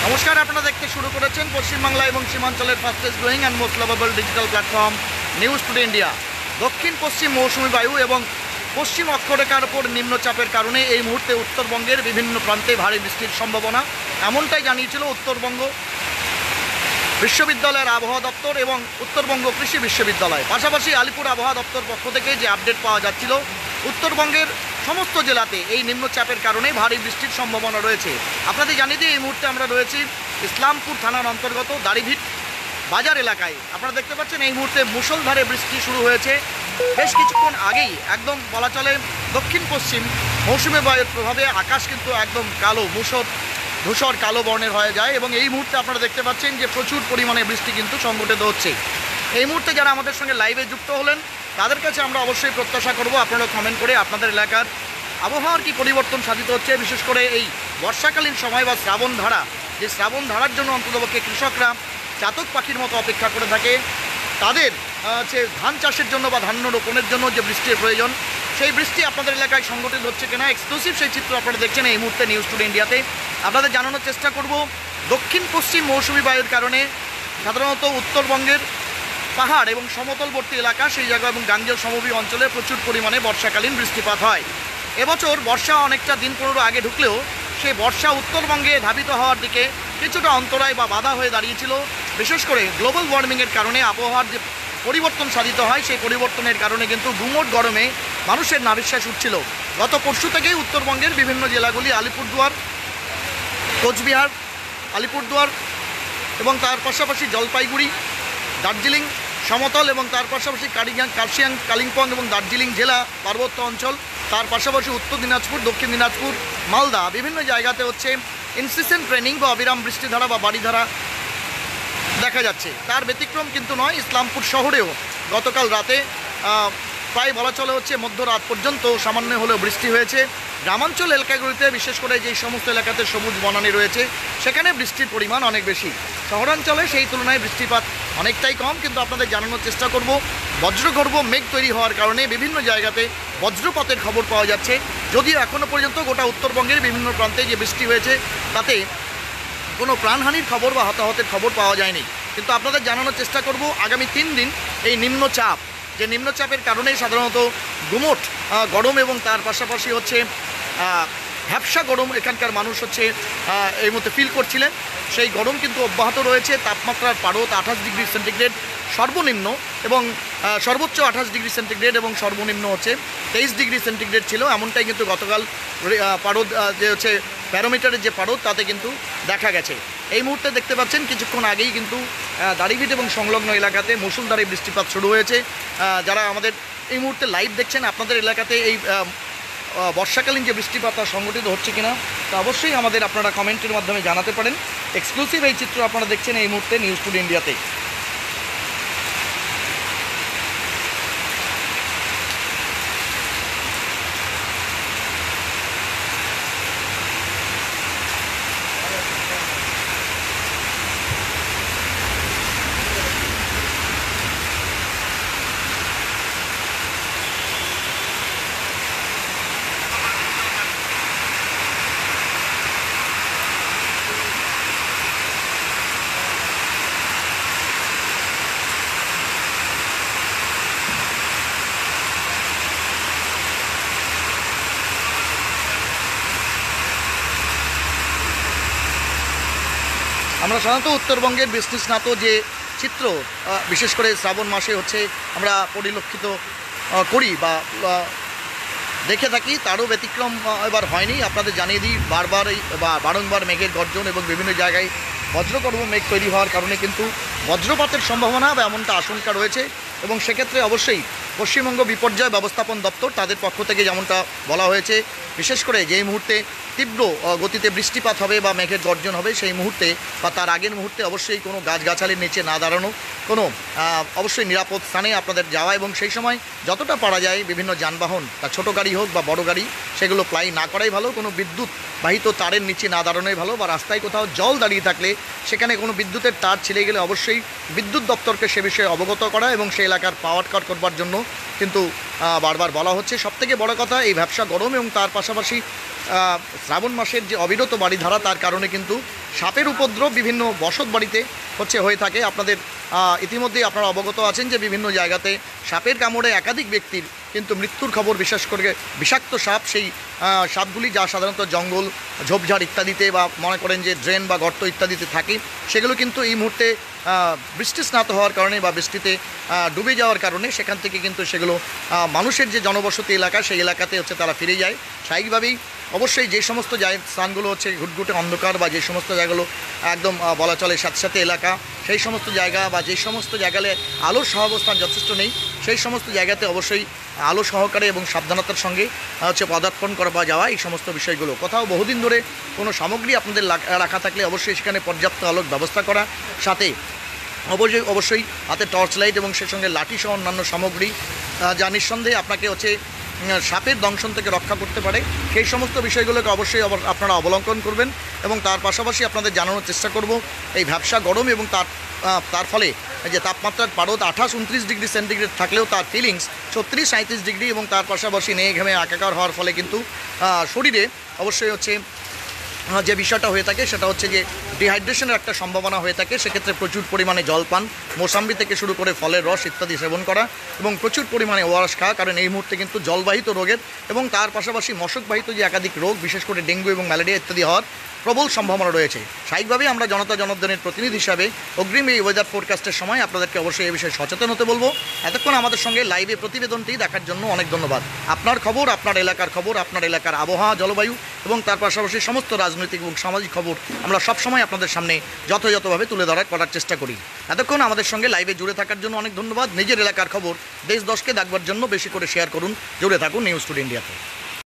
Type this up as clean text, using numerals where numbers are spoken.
নমস্কার, আপনারা দেখতে শুরু করেছেন পশ্চিমবাংলা এবং সীমাঞ্চলের fastest growing and most lovable digital platform News Today India. দক্ষিণ পশ্চিম মৌসুমী বায়ু এবং পশ্চিম অক্ষরেখার ওপর নিম্নচাপের কারণে এই মুহূর্তে উত্তরবঙ্গের বিভিন্ন প্রান্তে ভারী বৃষ্টির সম্ভাবনা, এমনটাই জানিয়েছিল উত্তরবঙ্গ বিশ্ববিদ্যালয়ের আবহাওয়া দপ্তর এবং উত্তরবঙ্গ কৃষি বিশ্ববিদ্যালয়। পাশাপাশি আলিপুর আবহাওয়া দপ্তর পক্ষ থেকে যে আপডেট পাওয়া যাচ্ছিল, উত্তরবঙ্গের সমস্ত জেলাতে এই নিম্নচাপের কারণে ভারী বৃষ্টির সম্ভাবনা রয়েছে। আপনাদের জানিয়ে দিই, এই মুহূর্তে আমরা রয়েছি ইসলামপুর থানার অন্তর্গত দাড়িভিট বাজার এলাকায়। আপনারা দেখতে পাচ্ছেন এই মুহূর্তে মুষলধারে বৃষ্টি শুরু হয়েছে বেশ কিছুক্ষণ আগেই। একদম বলা চলে দক্ষিণ পশ্চিম মৌসুমী বায়ুর প্রভাবে আকাশ কিন্তু একদম কালো ধূসর কালো বর্ণের হয়ে যায় এবং এই মুহূর্তে আপনারা দেখতে পাচ্ছেন যে প্রচুর পরিমাণে বৃষ্টি কিন্তু সংঘটিত হচ্ছে। এই মুহূর্তে যারা আমাদের সঙ্গে লাইভে যুক্ত হলেন তাদের কাছে আমরা অবশ্যই প্রত্যাশা করব আপনারা কমেন্ট করে আপনাদের এলাকার আবহাওয়ার কি পরিবর্তন সাধিত হচ্ছে, বিশেষ করে এই বর্ষাকালীন সময় বা শ্রাবণ ধারা, যে শ্রাবণ ধারার জন্য অন্ততপক্ষে কৃষকরা চাতক পাখির মতো অপেক্ষা করে থাকে। তাদের হচ্ছে ধান চাষের জন্য বা ধান্য রোপণের জন্য যে বৃষ্টির প্রয়োজন, সেই বৃষ্টি আপনাদের এলাকায় সংঘটিত হচ্ছে কিনা এক্সক্লুসিভ সেই চিত্র আপনারা দেখছেন এই মুহূর্তে নিউজ টুডে ইন্ডিয়াতে। আপনাদের জানানোর চেষ্টা করব দক্ষিণ পশ্চিম মৌসুমী বায়ুর কারণে সাধারণত উত্তরবঙ্গের পাহাড় এবং সমতলবর্তী এলাকা, সেই জায়গা এবং গাঙ্গেয় সমভূমি অঞ্চলে প্রচুর পরিমাণে বর্ষাকালীন বৃষ্টিপাত হয়। এবছর বর্ষা অনেকটা দিন 15 আগে ঢুকলেও সেই বর্ষা উত্তরবঙ্গে ধাবিত হওয়ার দিকে কিছুটা অন্তরায় বা বাধা হয়ে দাঁড়িয়েছিল। বিশেষ করে গ্লোবাল ওয়ার্মিংয়ের কারণে আবহাওয়ার যে পরিবর্তন সাধিত হয়, সেই পরিবর্তনের কারণে কিন্তু গুমোট গরমে মানুষের নাভিশ্বাস উঠছিল। গত পরশু থেকেই উত্তরবঙ্গের বিভিন্ন জেলাগুলি আলিপুরদুয়ার, কোচবিহার, আলিপুরদুয়ার এবং তার পাশাপাশি জলপাইগুড়ি, দার্জিলিং সমতল এবং তার পাশাপাশি কার্শিয়াং, কালিম্পং এবং দার্জিলিং জেলা পার্বত্য অঞ্চল, তার পাশাপাশি উত্তর দিনাজপুর, দক্ষিণ দিনাজপুর, মালদা বিভিন্ন জায়গাতে হচ্ছে ইনসিসেন্ট ট্রেনিং বা অবিরাম বৃষ্টিধারা বা বাড়িধারা দেখা যাচ্ছে। তার ব্যতিক্রম কিন্তু নয়, ইসলামপুর শহরেও গতকাল রাতে প্রায় বলা চলে হচ্ছে মধ্যরাত পর্যন্ত সামান্য হলেও বৃষ্টি হয়েছে। গ্রামাঞ্চল এলাকাগুলিতে, বিশেষ করে যেই সমস্ত এলাকাতে সবুজ বনানী রয়েছে, সেখানে বৃষ্টির পরিমাণ অনেক বেশি। শহরাঞ্চলে সেই তুলনায় বৃষ্টিপাত অনেকটাই কম। কিন্তু আপনাদের জানানোর চেষ্টা করব বজ্রগর্ভ মেঘ তৈরি হওয়ার কারণে বিভিন্ন জায়গাতে বজ্রপাতের খবর পাওয়া যাচ্ছে। যদিও এখনও পর্যন্ত গোটা উত্তরবঙ্গের বিভিন্ন প্রান্তে যে বৃষ্টি হয়েছে তাতে কোনো প্রাণহানির খবর বা হতাহতের খবর পাওয়া যায়নি। কিন্তু আপনাদের জানানোর চেষ্টা করব আগামী 3 দিন এই নিম্নচাপ, যে নিম্নচাপের কারণে সাধারণত গুমোট গরম এবং তার পাশাপাশি হচ্ছে ভ্যাপসা গরম এখানকার মানুষ হচ্ছে এই মুহূর্তে ফিল করছিলেন। সেই গরম কিন্তু অব্যাহত রয়েছে। তাপমাত্রার পারদ 28 ডিগ্রি সেন্টিগ্রেড সর্বনিম্ন এবং সর্বোচ্চ 28 ডিগ্রি সেন্টিগ্রেড এবং সর্বনিম্ন হচ্ছে 23 ডিগ্রি সেন্টিগ্রেড ছিল। এমনটাই কিন্তু গতকাল পারদ যে হচ্ছে ব্যারোমিটারের যে পারদ তাতে কিন্তু দেখা গেছে। এই মুহূর্তে দেখতে পাচ্ছেন কিছুক্ষণ আগেই কিন্তু দাড়িভিট এবং সংলগ্ন এলাকাতে মুষলধারে বৃষ্টিপাত শুরু হয়েছে। যারা আমাদের এই মুহূর্তে লাইভ দেখছেন, আপনাদের এলাকাতে এই বর্ষাকালীন যে বৃষ্টিপাত সংঘটিত হচ্ছে কিনা তা অবশ্যই আমাদের আপনারা কমেন্টের মাধ্যমে জানাতে পারেন। এক্সক্লুসিভ এই চিত্র আপনারা দেখছেন এই মুহূর্তে নিউজ টুডে ইন্ডিয়াতে। আমরা সাধারণত উত্তরবঙ্গের বৃষ্টিস্নাত যে চিত্র বিশেষ করে শ্রাবণ মাসে হচ্ছে আমরা পরিলক্ষিত করি বা দেখে থাকি, তারও ব্যতিক্রম এবার হয়নি। আপনাদের জানিয়ে দিই, বারংবার মেঘের গর্জন এবং বিভিন্ন জায়গায় বজ্রগর্ভ মেঘ তৈরি হওয়ার কারণে কিন্তু বজ্রপাতের সম্ভাবনা বা এমনটা আশঙ্কা রয়েছে এবং সেক্ষেত্রে অবশ্যই পশ্চিমবঙ্গ বিপর্যয় ব্যবস্থাপন দপ্তর তাদের পক্ষ থেকে যেমনটা বলা হয়েছে, বিশেষ করে যেই মুহূর্তে তীব্র গতিতে বৃষ্টিপাত হবে বা মেঘের গর্জন হবে সেই মুহূর্তে বা তার আগের মুহূর্তে অবশ্যই কোনো গাছগাছালির নিচে না দাঁড়ানো, কোনো অবশ্যই নিরাপদ স্থানে আপনাদের যাওয়া এবং সেই সময় যতটা পারা যায় বিভিন্ন যানবাহন, তা ছোটো গাড়ি হোক বা বড় গাড়ি, সেগুলো প্লাই না করাই ভালো। কোনো বিদ্যুৎ বাহিত তারের নিচে না দাঁড়ানোই ভালো, বা রাস্তায় কোথাও জল দাঁড়িয়ে থাকলে সেখানে কোনো বিদ্যুতের তার ছিঁড়ে গেলে অবশ্যই বিদ্যুৎ দপ্তরকে সে বিষয়ে অবগত করা এবং সেই এলাকার পাওয়ার কাট করবার জন্য কিন্তু বারবার বলা হচ্ছে। সবথেকে বড় কথা, এই ভ্যাপসা গরম এবং তার পাশাপাশি শ্রাবণ মাসের যে অবিরত বাড়িধারা তার কারণে কিন্তু সাপের উপদ্রব বিভিন্ন বসত বাড়িতে হয়ে থাকে। আপনাদের ইতিমধ্যেই আপনারা অবগত আছেন যে বিভিন্ন জায়গাতে সাপের কামড়ে একাধিক ব্যক্তির কিন্তু মৃত্যুর খবর, বিশেষ করে বিষাক্ত সাপ, সেই সাপগুলি যা সাধারণত জঙ্গল, ঝোপঝাড় ইত্যাদিতে বা মনে করেন যে ড্রেন বা গর্ত ইত্যাদিতে থাকে, সেগুলো কিন্তু এই মুহূর্তে বৃষ্টি স্নাত হওয়ার কারণে বা বৃষ্টিতে ডুবে যাওয়ার কারণে সেখান থেকে কিন্তু সেগুলো মানুষের যে জনবসতি এলাকা সেই এলাকাতে তারা ফিরে যায়। স্বাভাবিকভাবেই অবশ্যই যে সমস্ত স্থানগুলো ঘুটঘুটে অন্ধকার বা যে সমস্ত জায়গাগুলো একদম বলা চলে স্যাঁতস্যাঁতে এলাকা, সেই সমস্ত জায়গা বা যে সমস্ত জায়গায় আলোর সহাবস্থান যথেষ্ট নেই, সেই সমস্ত জায়গাতে অবশ্যই আলো সহকারে এবং সাবধানতার সঙ্গে পদার্পণ করা বা যাওয়া, এই সমস্ত বিষয়গুলো। কোথাও বহুদিন ধরে কোনো সামগ্রী আপনাদের রাখা থাকলে অবশ্যই সেখানে পর্যাপ্ত আলোর ব্যবস্থা করা, সাথে অবশ্যই হাতে টর্চ লাইট এবং সেই সঙ্গে লাঠি সহ অন্যান্য সামগ্রী যা নিঃসন্দেহে আপনাকে সাপের দংশন থেকে রক্ষা করতে পারে, সেই সমস্ত বিষয়গুলোকে অবশ্যই আপনারা অবলম্বন করবেন। এবং তার পাশাপাশি আপনাদের জানানোর চেষ্টা করব এই ভ্যাপসা গরম এবং তার ফলে যে তাপমাত্রার পারদ 28-29 ডিগ্রি সেন্টিগ্রেড থাকলেও তার ফিলিংস 36-37 ডিগ্রি, এবং তার পাশাপাশি নেয়ে ঘেমে একাকার হওয়ার ফলে কিন্তু শরীরে অবশ্যই যে বিষয়টা হয়ে থাকে সেটা যে ডিহাইড্রেশনের একটা সম্ভাবনা হয়ে থাকে। সেক্ষেত্রে প্রচুর পরিমাণে জল পান, মোসাম্বি থেকে শুরু করে ফলের রস ইত্যাদি সেবন করা এবং প্রচুর পরিমাণে ওআরএস খাওয়া, কারণ এই মুহূর্তে কিন্তু জলবাহিত রোগের এবং তার পাশাপাশি মশকবাহিত যে একাধিক রোগ, বিশেষ করে ডেঙ্গু এবং ম্যালেরিয়া ইত্যাদি হওয়ার প্রবল সম্ভাবনা রয়েছে। স্বাভাবিকভাবেই আমরা জনগণের প্রতিনিধি হিসাবে অগ্রিম এই ওয়েদার ফোরকাস্টের সময় আপনাদেরকে অবশ্যই এই বিষয়ে সচেতন হতে বলবো। এতক্ষণ আমাদের সঙ্গে লাইভে প্রতিবেদনটি দেখার জন্য অনেক ধন্যবাদ। আপনার খবর, আপনার এলাকার খবর, আপনার এলাকার আবহাওয়া, জলবায়ু এবং তার পাশাপাশি সমস্ত রাজনৈতিক এবং সামাজিক খবর আমরা সবসময় আপনাদের সামনে যথাযথভাবে তুলে করার চেষ্টা করি। এতক্ষণ আমাদের সঙ্গে লাইভে জুড়ে থাকার জন্য অনেক ধন্যবাদ। নিজের এলাকার খবর দেশ দশকে দেখবার জন্য বেশি করে শেয়ার করুন। জুড়ে থাকুন নিউজ টুডে ইন্ডিয়াতে।